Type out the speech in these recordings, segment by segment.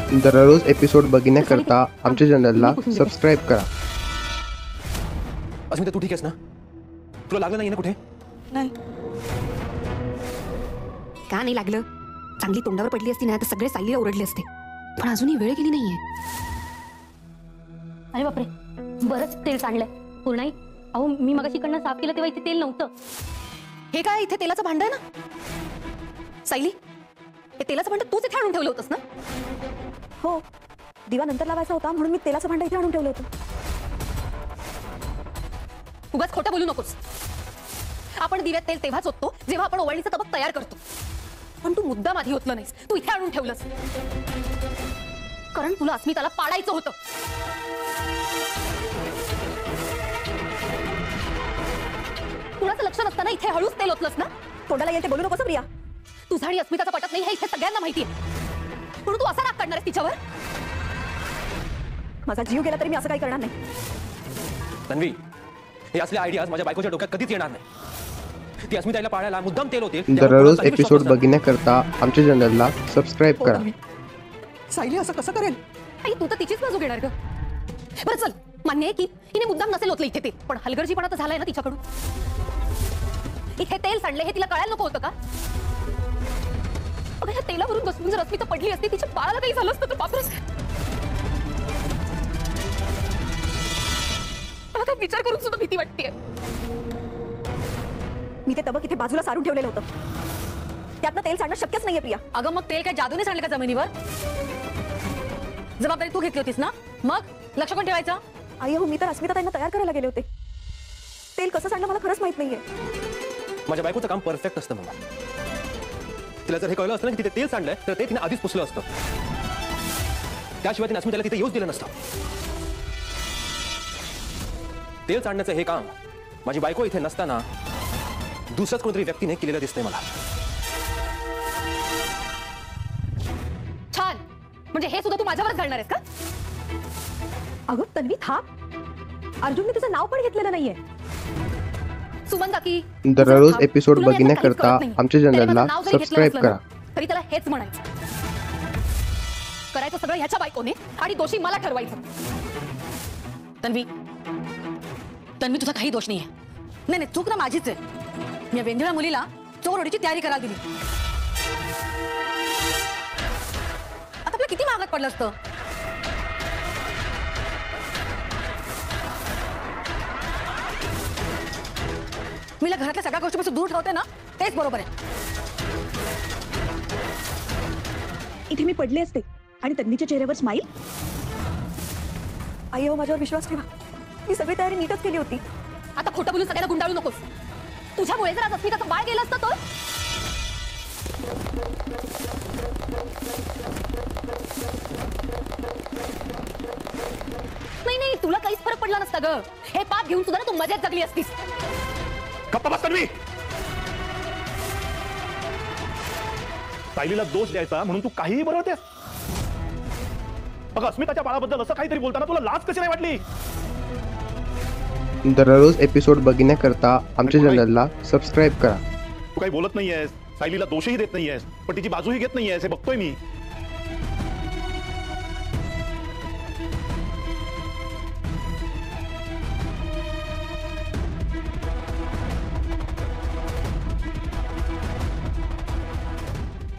दररोज एपिसोड बघण्याकरता आमच्या चॅनलला सबस्क्राईब करा. अस्मिता तू ठीक आहेस ना? तुला लागलं नाही ना कुठे? नाही. का नाही लागलं? चांगली तोंडावर पडली असती ना तर सगळे सायलीला ओरडले असते. पण अजूनही वेळ गेली नाहीये. अरे बापरे, बरंच तेल सांडलंय. पूर्णाई, अहो मी मगाशी कडनं साफ केलं तेव्हा इथे तेल नव्हतं. हे काय इथे तेलाचं भांड आहे ना? सायली, हे तेलाचं भांड तूच इथे आणून ठेवलं होतंस ना? हो, दिवा नंतर लावायचा होता म्हणून मी तेलाचं भांड इथे आणून ठेवलं होतं. उगाच खोटं बोलू नकोस. आपण दिव्यात तेल तेव्हाच ओततो जेव्हा आपण ओवाळणीचा तबक तयार करतो. पण तू मुद्दाम आधी ओतलं नाहीस, तू इथे आणून ठेवलंस. कारण तुला अस्मिताला पाडायचं होतं. कुणाचं लक्ष नसताना इथे हळूच तेल ओतलंस ना? तोंडाला येईल ते बोलू नकोस प्रिया. तुझा आणि अस्मिताचा पटत नाही हे इथे सगळ्यांना माहिती आहे. म्हणून तू असा राग काढणार आहेस तिच्यावर? माझा जीव गेला तरी मी असं काही करणार नाही. तन्वी, हे असले आयडियाज माझ्या बायकोच्या डोक्यात कधीच येणार नाही. ती अस्मिताला पाडायला मुद्दाम तेल होते. दररोज एपिसोड बघण्याकरता आमच्या चॅनलला सबस्क्राईब करा. सायली असं कसं करेल? आई तू तर तिचीच बाजू घेणार ग. बरं चल, मान्य आहे की हिने मुद्दाम नसेल ओतलं इथे तेल, पण हलगर्जीपणा तर झालाय ना तिच्याकडून. इथे तेल सांडले हे तिला कळायला नको होतं का? अगं ह्या तेलावरून बसून जर अस्मिता पडली असती, तिच्या बाळाला काही झालं असतं तर बापरे. मला काय विचार करून सुद्धा भीती वाटतेय. मी ते तबक इथे बाजूला सारून ठेवलेलं होतं. त्यातनं तेल सांडणं शक्यच नाहीये प्रिया. अगं मग तेल काय जादूने सांडलं का जमिनीवर? जबाबदारी तू घेतली होतीस ना, मग लक्ष कोण ठेवायचं? आई हो, मी तर अस्मिता त्यांना तयार करायला गेले होते. तेल कसं सांडलं मला खरंच माहित नाहीये. माझ्या बायकोचं काम परफेक्ट असतं मला. तिला जर हे कळलं असतं ना की तिथे तेल सांडलंय तर ते तिने आधीच पुसलं असतं. त्याशिवाय तिने अस्मिताला तिथे येऊच दिलं नसतं. तेल सांडण्याचं हे काम माझी बायको इथे नसताना दुसऱ्याच कोणतरी व्यक्तीने केलेलं दिसतंय मला. छान, म्हणजे हे सुद्धा तू माझ्यावरच घालणार आहेस का? अगं तन्वी थांब. अर्जुनने तुझं नाव पण घेतलेलं नाहीये. सुमन काकी, दररोज एपिसोड बघण्याकरता आमच्या चॅनलला सबस्क्राईब करा. तरी त्याला हेच म्हणायचं. करायचं सगळं ह्याच्या बायकोने आणि दोषी मला ठरवायचं. तन्वी, तन्वी तुझा काही दोष नाहीये. नाही नाही, चूक ना माझीच आहे. मी वेंधळ्या मुलीला चोरडीची तयारी करायला दिली. आता आपलं किती महागात पडलं असतं. मीला घरातल्या सगळ्या गोष्टीपासून दूर ठेवते ना, तेच बरोबर आहे. इथे मी पडले असते आणि तन्वीच्या चेहऱ्यावर स्माईल. आई हो, माझ्यावर विश्वास ठेवा. मी सगळी तयारी नीटच केली होती. आता खोटं बोलून सगळ्यांना गुंडाळू नकोस. तुझ्यामुळे जर आज अस्मिताचं बाळ गेलं असतं तर? नाही नाही, तुला काहीच फरक पडला नसता ग. हे पाप घेऊन सुद्धा ना तू मजेत जगली असतीस. गप्पा बस तन्वी. सायलीला दोष द्यायचा म्हणून तू काहीही बरोबरतेस. बघ, अस्मिताच्या बाळाबद्दल असं काहीतरी बोलताना तुला लाज कशी नाही वाटली? दररोज एपिसोड बघण्याकरता आमच्या चॅनलला सबस्क्राईब करा. तू काही बोलत नाहीयेस, सायलीला दोषही देत नाहीयेस, पण तिची बाजूही घेत नाहीयेस, हे बघतोय मी.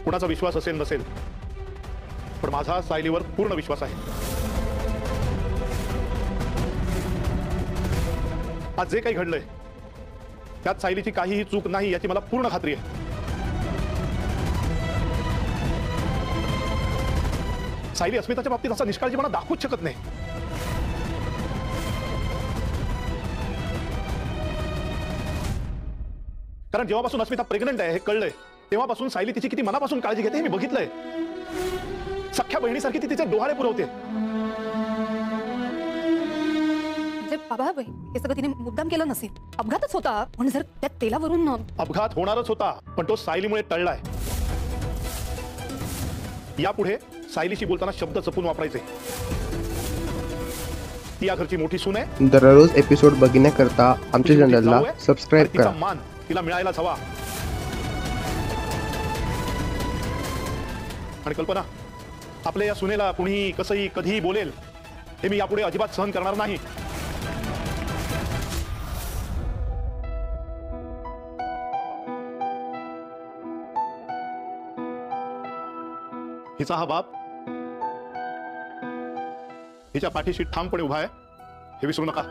कुणाचा विश्वास असेल नसेल, पण माझा सायलीवर पूर्ण विश्वास आहे. आज जे काही घडलंय त्यात सायलीची काहीही चूक नाही याची मला पूर्ण खात्री आहे. सायली अस्मिताच्या बाबतीत असा निष्काळजीपणा दाखवूच शकत नाही. कारण जेव्हापासून अस्मिता प्रेग्नंट आहे हे कळलंय तेव्हापासून सायली तिची किती मनापासून काळजी घेते हे मी बघितलंय. सख्या बहिणीसारखी ती तिचे डोहाळे पुरवते. बाबा, हे सगळं तिने मुद्दाम केलं नसेल. अपघातच होता. पण जर त्या तेलावरून अपघात होणारच होता, पण तो सायलीमुळे टळलाय. यापुढे सायलीशी बोलताना शब्द जपून वापरायचे. ती या घरची मोठी सून आहे. दररोज एपिसोड बघण्याकरता आमच्या चॅनलला सबस्क्राईब करा. मान तिला मिळायलाच हवा. आणि कल्पना, आपल्या या सुनेला कुणीही कसंही कधीही बोलेल हे मी यापुढे अजिबात सहन करणार नाही. हिचा हा बाप हिच्या पाठीशी ठामपणे उभा आहे हे विसरू नका.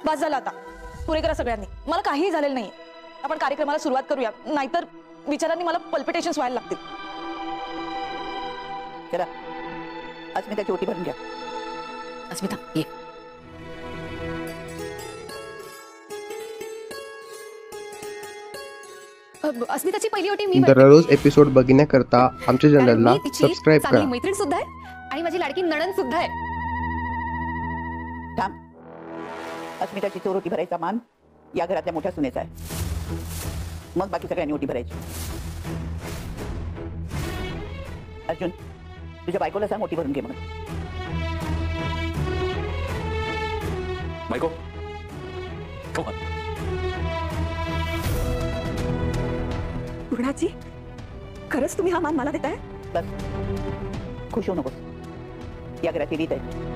बस झालं आता, पुरे करा सगळ्यांनी. मला काहीही झालेलं नाही. आपण कार्यक्रमाला सुरुवात करूया, नाहीतर विचारांनी मला पल्पिटेशन्स व्हायला लागतील. चला अस्मिताची ओटी भरून घ्या. अस्मिता ये. अस्मिताची पहिली ओटी मी दररोज एपिसोड बघण्याकरता आमच्या कारण चॅनलला मी तिची सबस्क्राईब चांगली करा. मैत्रीण सुद्धा आहे आणि माझी लाडकी नणंद सुद्धा आहे. थांब. अस्मिताची चोर ओटी भरायचा मान या घरातल्या मोठ्या सुनेचा आहे. मग बाकी सगळ्यांनी ओटी भरायची. अर्जुन तुझ्या बायकोला सांग ओटी भरून घे म्हणून. बायको come on. पूर्णाजी, खरंच तुम्ही हा मान मला देताय? बस खुश होऊ नकोस. या घराची रीत आहे.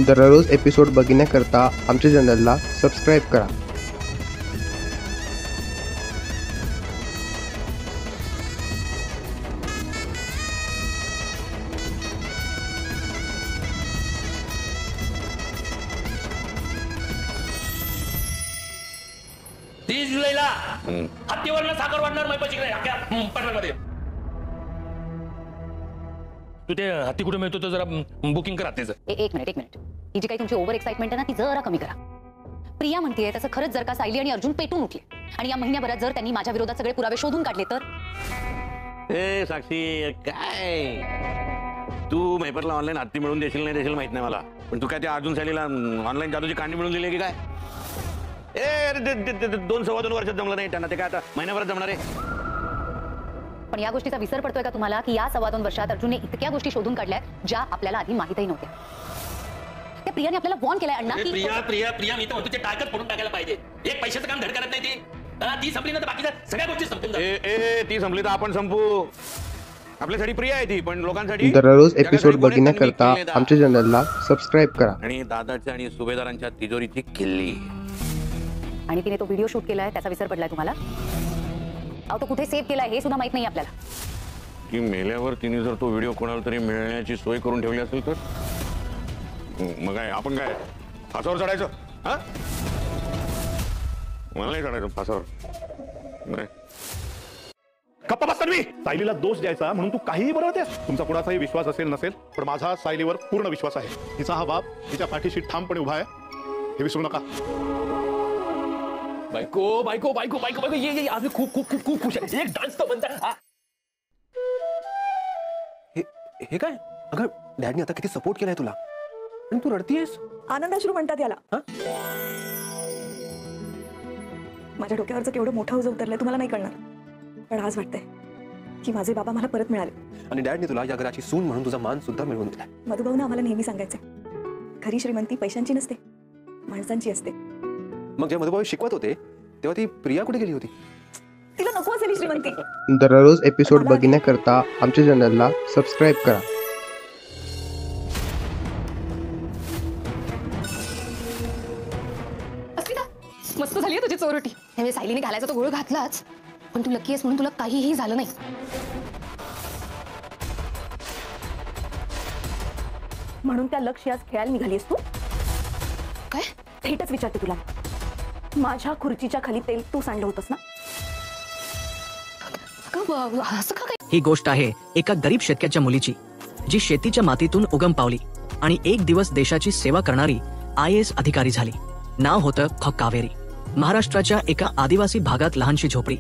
दररोज एपिसोड बघण्याकरता आमच्या चॅनलला सबस्क्राईब करा. जुलैला हत्तीवरनं साखर वाढणार मैपाची पटणामध्ये. तू ते हत्ती कुठे मिळतो तर जरा बुकिंग करा त्याचं. एक मिनिट ही जी काही तुमची ओव्हर एक्साइटमेंट आहे ना ती जरा कमी करा. प्रिया म्हणतेय त्याचं खरंच जर का सायली आणि अर्जुन पेटून उठले आणि या महिन्याभरात जर त्यांनी माझ्या विरोधात सगळे पुरावे शोधून काढले तर. ए साक्षी काय तू मेपरला ऑनलाईन हत्ती मिळून देशील नाही देशील माहित नाही मला, पण तू काय त्या अर्जुन सायलीला ऑनलाईन जादूची कांडी मिळून दिली की काय? ए 2-2.25 वर्षात जमलं नाही त्यांना, ते काय आता महिन्याभरात जमणार आहे? पण या गोष्टीचा विसर पडतोय का तुम्हाला की या 2.25 वर्षात अर्जुनने इतक्या गोष्टी शोधून काढल्या ज्या आपल्याला आधी माहितही नव्हत्या. त्या प्रियाने आपल्याला वॉर्न केलाय अण्णा की प्रिया मी तर म्हणतो ते टाळकत फोडून टाकायला पाहिजे. एक पैशाचं काम धड करत नाही ती संपली ना तर बाकीच्या सगळ्या गोष्टी संपून ती संपली तर आपण संपू. आपल्यासाठी प्रिया आहे ती, पण लोकांसाठी. दररोज एपिसोड बघण्याकरता आमच्या चॅनलला सबस्क्राईब करा. आणि दादाच्या आणि सुभेदारांच्या तिजोरीची किल्ली. आणि तिने तो व्हिडिओ शूट केलाय त्याचा विसर पडलाय तुम्हाला? अहो तो कुठे सेव्ह केलाय हे सुद्धा माहित नाही आपल्याला. की मेल्यावर तिने जर तो व्हिडिओ कोणाला तरी मिळण्याची सोय करून ठेवली असेल तर मग काय आपण काय फासावर चढायचं? हा मला नाही चढायचं फासावर. नाही गप्पा बस तन्वी. सायलीला दोष द्यायचा म्हणून तू काहीही बनवतेस. तुमचा कुणाचाही विश्वास असेल नसेल, पण माझा सायलीवर पूर्ण विश्वास आहे. तिचा हा बाप तिच्या पाठीशी ठामपणे उभा आहे हे विसरू नका. बायको बायको बायको बायको बायको ये आज खूप खूप खूप खूप खुश आहे. एक डान्स तो बनता. हे काय अगं डॅडनी आता किती सपोर्ट केलाय तुला आणि तू रडतीयस. आनंदाश्रू म्हणतात याला. माझ्या डोक्यावरचं केवढं मोठं ओझं उतरलंय तुम्हाला नाही कळणार, पण आज वाटतंय की माझे बाबा मला परत मिळाले. आणि डॅडनी तुला या घराची सून म्हणून तुझा मान सुद्धा मिळवून दिला. मधुभाऊना आम्हाला नेहमी सांगायचे खरी श्रीमंती पैशांची नसते, माणसांची असते. मग जेव्हा मधुभाऊ शिकवत होते तेव्हा ती प्रिया कुठे गेली होती? तिला नको असेल श्रीमंती. दररोज एपिसोड बघण्याकरता आमच्या चॅनलला सबस्क्राईब करा. मस्त झाली तुझी चोरोटी. त्यावेळी सायलीने घालायचा तो गोळ घातलाच, पण तू लकी आहेस म्हणून तुला काहीही झालं नाही. म्हणून त्या लक्ष आज खेळायला निघालीस तू? काय थेटच विचारते तुला, माझ्या खुर्चीच्या खाली तेल तू सांडलं होतंस ना? असं का काय? ही गोष्ट आहे एका गरीब शेतकऱ्याच्या मुलीची, जी शेतीच्या मातीतून उगम पावली आणि एक दिवस देशाची सेवा करणारी IAS अधिकारी झाली. नाव होतं खो कावेरी. महाराष्ट्राच्या एका आदिवासी भागात लहानशी झोपडी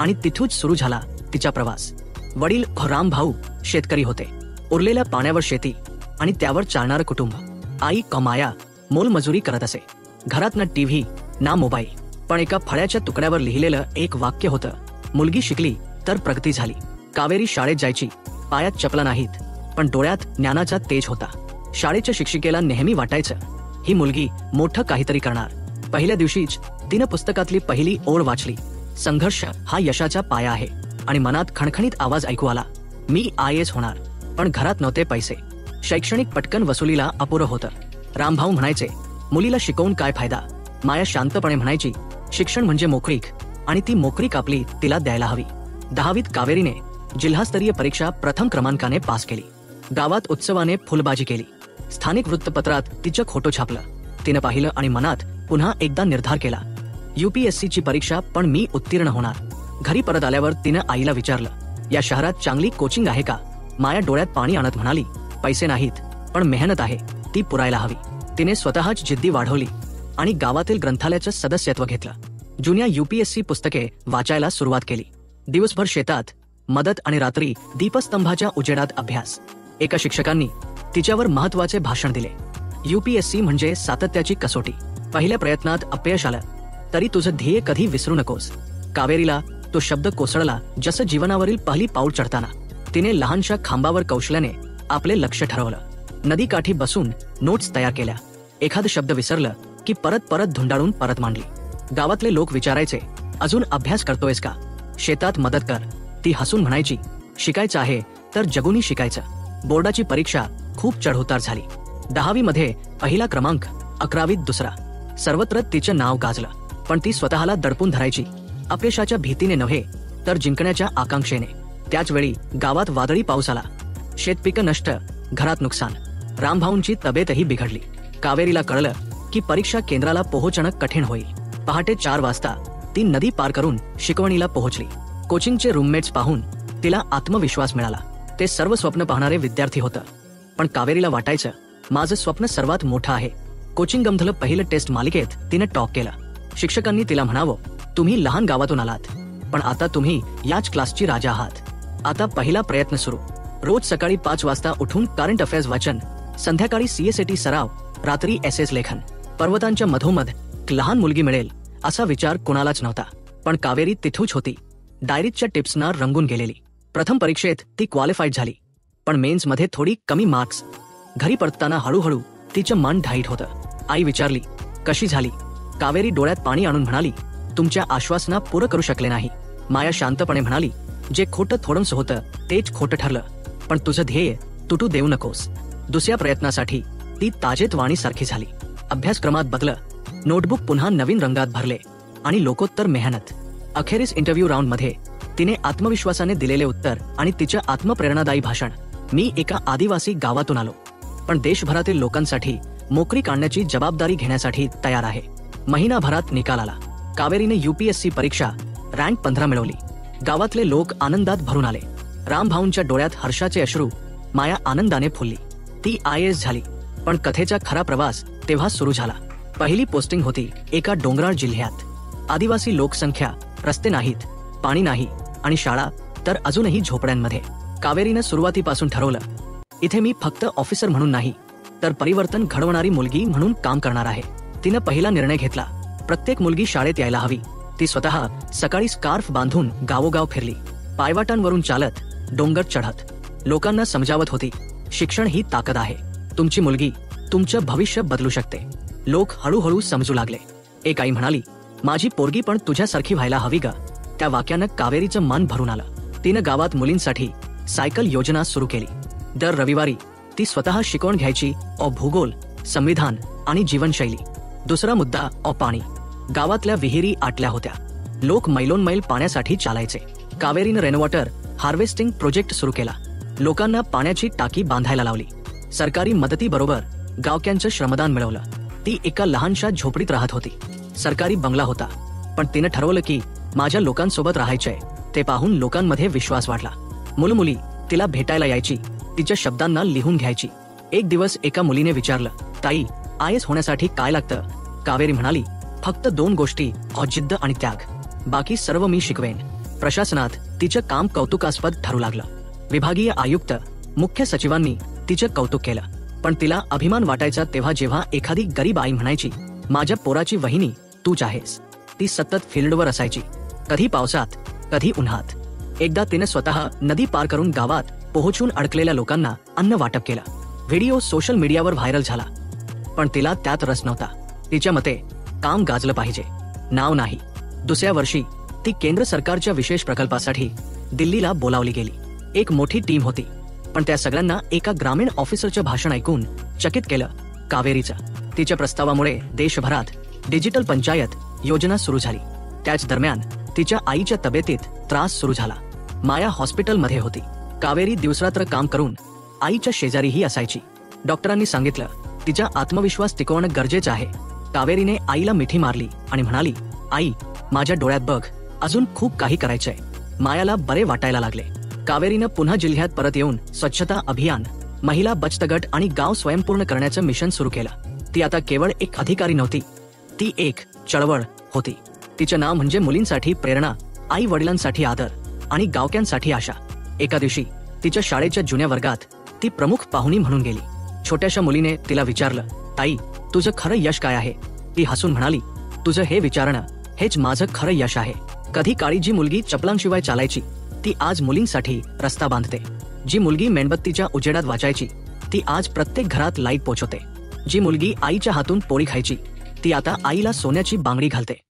आणि तिथूच सुरू झाला तिचा प्रवास. वडील खो रामभाऊ शेतकरी होते. उरलेल्या पाण्यावर शेती आणि त्यावर चालणारं कुटुंब. आई खो माया मोलमजुरी करत असे. घरात ना टीव्ही ना मोबाईल, पण एका फळ्याच्या तुकड्यावर लिहिलेलं एक वाक्य होतं, मुलगी शिकली तर प्रगती झाली. कावेरी शाळेत जायची. पायात चपला नाहीत, पण डोळ्यात ज्ञानाचा तेज होता. शाळेच्या शिक्षिकेला नेहमी वाटायचं, ही मुलगी मोठं काहीतरी करणार. पहिल्या दिवशीच तिनं पुस्तकातली पहिली ओळ वाचली, संघर्ष हा यशाचा पाया आहे. आणि मनात खणखणीत आवाज ऐकू आला, मी IAS होणार. पण घरात नव्हते पैसे. शैक्षणिक पटकन वसुलीला अपुरं होतं. रामभाऊ म्हणायचे, मुलीला शिकवून काय फायदा? माया शांतपणे म्हणायची, शिक्षण म्हणजे मोकळीक, आणि ती मोकळीक आपली तिला द्यायला हवी. 10वीत कावेरीने जिल्हास्तरीय परीक्षा प्रथम क्रमांकाने पास केली. गावात उत्सवाने फुलबाजी केली. स्थानिक वृत्तपत्रात तिचं खोटं छापलं. तिनं पाहिलं आणि मनात पुन्हा एकदा निर्धार केला, UPSCची परीक्षा पण मी उत्तीर्ण होणार. घरी परत आल्यावर तिनं आईला विचारलं, या शहरात चांगली कोचिंग आहे का? माया डोळ्यात पाणी आणत म्हणाली, पैसे नाहीत, पण मेहनत आहे, ती पुरायला हवी. तिने स्वतःच जिद्दी वाढवली आणि गावातील ग्रंथालयाचं सदस्यत्व घेतलं. जुन्या UPSC पुस्तके वाचायला सुरुवात केली. दिवसभर शेतात मदत आणि रात्री दीपस्तंभाच्या उजेडात अभ्यास. एका शिक्षकांनी तिच्यावर महत्वाचे भाषण दिले, UPSC म्हणजे सातत्याची कसोटी. पहिल्या प्रयत्नात अपयश आलं तरी तुझं ध्येय कधी विसरू नकोस. कावेरीला तो शब्द कोसळला जसं जीवनावरील पहिली पाऊल चढताना. तिने लहानशा खांबावर कौशल्याने आपले लक्ष ठरवलं. नदीकाठी बसून नोट्स तयार केल्या. एखादं शब्द विसरलं की परत परत धुंडाळून परत मांडली. गावातले लोक विचारायचे, अजून अभ्यास करतोयस का? शेतात मदत कर. ती हसून म्हणायची, शिकायचं आहे तर जगूनी शिकायचं. बोर्डाची परीक्षा खूप चढउतार झाली. 10वी मध्ये पहिला क्रमांक, 11वीत दुसरा. सर्वत्र तिचं नाव गाजलं. पण ती स्वतःला दडपून धरायची, अपयशाच्या भीतीने नव्हे तर जिंकण्याच्या आकांक्षेने. त्याच वेळी गावात वादळी पाऊस आला. शेतपिकं नष्ट, घरात नुकसान. रामभाऊंची तब्येतही बिघडली. कावेरीला कळलं की परीक्षा केंद्राला पोहोचणं कठीण होईल. पहाटे 4 वाजता ती नदी पार करून शिकवणीला पोहोचली. कोचिंगचे रूममेट्स पाहून तिला आत्मविश्वास मिळाला. ते सर्व स्वप्न पाहणारे विद्यार्थी होतं. पण कावेरीला वाटायचं, माझं स्वप्न सर्वात मोठं आहे. कोचिंग गमधलं पहिलं टेस्ट मालिकेत तिनं टॉप केलं. शिक्षकांनी तिला म्हणावं, तुम्ही लहान गावातून आलात, पण आता तुम्ही याच क्लासची राजा आहात. आता पहिला प्रयत्न सुरू. रोज सकाळी 5 वाजता उठून करंट अफेअर्स वाचन, संध्याकाळी CSAT सराव, रात्री SS लेखन. पर्वतांच्या मधोमध लहान मुलगी मिळेल असा विचार कोणालाच नव्हता. पण कावेरी तिथूच होती, डायरीच्या टिप्सना रंगून गेलेली. प्रथम परीक्षेत ती क्वालिफाईड झाली, पण मेन्स मध्ये थोडी कमी मार्क्स. घरी परतताना हळूहळू तिचं मन ढाईट होतं. आई विचारली, कशी झाली? कावेरी डोळ्यात पाणी आणून म्हणाली, तुमच्या आश्वासना पुरं करू शकले नाही. माया शांतपणे म्हणाली, जे खोटं थोडंसं होतं तेच खोटं ठरलं, पण तुझं ध्येय तुटू देऊ नकोस. दुसऱ्या प्रयत्नासाठी ती ताजेतवाणी सारखी झाली. अभ्यासक्रमात बदल, नोटबुक पुन्हा नवीन रंगात भरले आणि लोकोत्तर मेहनत. अखेरीस इंटरव्ह्यू राऊंड मध्ये तिने आत्मविश्वासाने दिलेले उत्तर आणि तिचं आत्मप्रेरणादायी भाषण, मी एका आदिवासी गावातून आलो, पण देशभरातील लोकांसाठी मोकळी काढण्याची जबाबदारी घेण्यासाठी तयार आहे. महिनाभरात निकाल आला. कावेरीने UPSC परीक्षा रँक 15 मिळवली. गावातले लोक आनंदात भरून आले. रामभाऊंच्या डोळ्यात हर्षाचे अश्रू. माया आनंदाने फुलली. ती IAS झाली. पण कथेचा खरा प्रवास तेव्हा सुरू झाला. पहिली पोस्टिंग होती एका डोंगराळ जिल्ह्यात. आदिवासी लोकसंख्या, रस्ते नाहीत, पाणी नाही आणि शाळा तर अजूनही झोपड्यांमध्ये. कावेरीनं सुरुवातीपासून ठरवलं, इथे मी फक्त ऑफिसर म्हणून नाही तर परिवर्तन घडवणारी मुलगी म्हणून काम करणार आहे. तिनं पहिला निर्णय घेतला, प्रत्येक मुलगी शाळेत यायला हवी. ती स्वतः सकाळी स्कार्फ बांधून गावोगाव फिरली. पायवाटांवरून चालत, डोंगर चढत लोकांना समजावत होती, शिक्षण ही ताकद आहे. तुमची मुलगी तुमचं भविष्य बदलू शकते. लोक हळूहळू समजू लागले. एक आई म्हणाली, माझी पोरगी पण तुझ्यासारखी व्हायला हवी ग. त्या वाक्यानं कावेरीचं मन भरून आलं. तिनं गावात मुलींसाठी सायकल योजना सुरू केली. दर रविवारी ती स्वतः शिकवण घ्यायची भूगोल, संविधान आणि जीवनशैली. दुसरा मुद्दा पाणी. गावातल्या विहिरी आटल्या होत्या. लोक मैलोनमैल पाण्यासाठी चालायचे. कावेरीनं रेनवॉटर हार्वेस्टिंग प्रोजेक्ट सुरू केला. लोकांना पाण्याची टाकी बांधायला लावली. सरकारी मदतीबरोबर गावक्यांचं श्रमदान मिळवलं. ती एका लहानशा झोपडीत राहत होती. सरकारी बंगला होता, पण तिनं ठरवलं की माझ्या लोकांसोबत राहायचंय. ते पाहून लोकांमध्ये विश्वास वाढला. मुलमुली तिला भेटायला यायची, तिच्या शब्दांना लिहून घ्यायची. एक दिवस एका मुलीने विचारलं, ताई, IAS होण्यासाठी काय लागतं? कावेरी म्हणाली, फक्त 2 गोष्टी, जिद्द आणि त्याग. बाकी सर्व मी शिकवेन. प्रशासनात तिचं काम कौतुकास्पद ठरू लागलं. विभागीय आयुक्त, मुख्य सचिवांनी तिचं कौतुक केलं. पण तिला अभिमान वाटायचा तेव्हा जेव्हा एखादी गरीब आई म्हणायची, माझ्या पोराची वहिनी तूच आहेस. ती सतत फील्डवर असायची, कधी पावसात कधी उन्हात. एकदा तिने स्वतः नदी पार करून गावात पोहोचून अडकलेल्या लोकांना अन्न वाटप केलं. व्हिडिओ सोशल मीडियावर व्हायरल झाला. पण तिला त्यात रस नव्हता. तिच्या मते काम गाजलं पाहिजे, नाव नाही. दुसऱ्या वर्षी ती केंद्र सरकारच्या विशेष प्रकल्पासाठी दिल्लीला बोलावली गेली. एक मोठी टीम होती, पण त्या सगळ्यांना एका ग्रामीण ऑफिसरचं भाषण ऐकून चकित केलं कावेरीचं. तिच्या प्रस्तावामुळे देशभरात डिजिटल पंचायत योजना सुरू झाली. त्याच दरम्यान तिच्या आईच्या तब्येतीत त्रास सुरू झाला. माया हॉस्पिटलमध्ये होती. कावेरी दिवसरात्र काम करून आईच्या शेजारीही असायची. डॉक्टरांनी सांगितलं, तिचा आत्मविश्वास टिकवणं गरजेचं आहे. कावेरीने आईला मिठी मारली आणि म्हणाली, आई, माझ्या डोळ्यात बघ, अजून खूप काही करायचंय. मायाला बरे वाटायला लागले. कावेरीनं पुन्हा जिल्ह्यात परत येऊन स्वच्छता अभियान, महिला बचत गट आणि गाव स्वयंपूर्ण करण्याचं मिशन सुरू केलं. ती आता केवळ एक अधिकारी नव्हती, ती एक चळवळ होती. तिचं नाव म्हणजे मुलींसाठी प्रेरणा, आई वडिलांसाठी आदर आणि गावक्यांसाठी आशा. एका दिवशी तिच्या शाळेच्या जुन्या वर्गात ती प्रमुख पाहुणी म्हणून गेली. छोट्याशा मुलीने तिला विचारलं, ताई, तुझं खरं यश काय आहे? ती हसून म्हणाली, तुझं हे विचारणं हेच माझं खरं यश आहे. कधी काळी जी मुलगी चपलांशिवाय चालायची, ती आज मुलींसाठी रस्ता बांधते. जी मुलगी मेणबत्तीच्या उजेडात वाचायची, ती आज प्रत्येक घरात लाईट पोचवते. जी मुलगी आईच्या हातून पोळी खायची, ती आता आईला सोन्याची बांगडी घालते.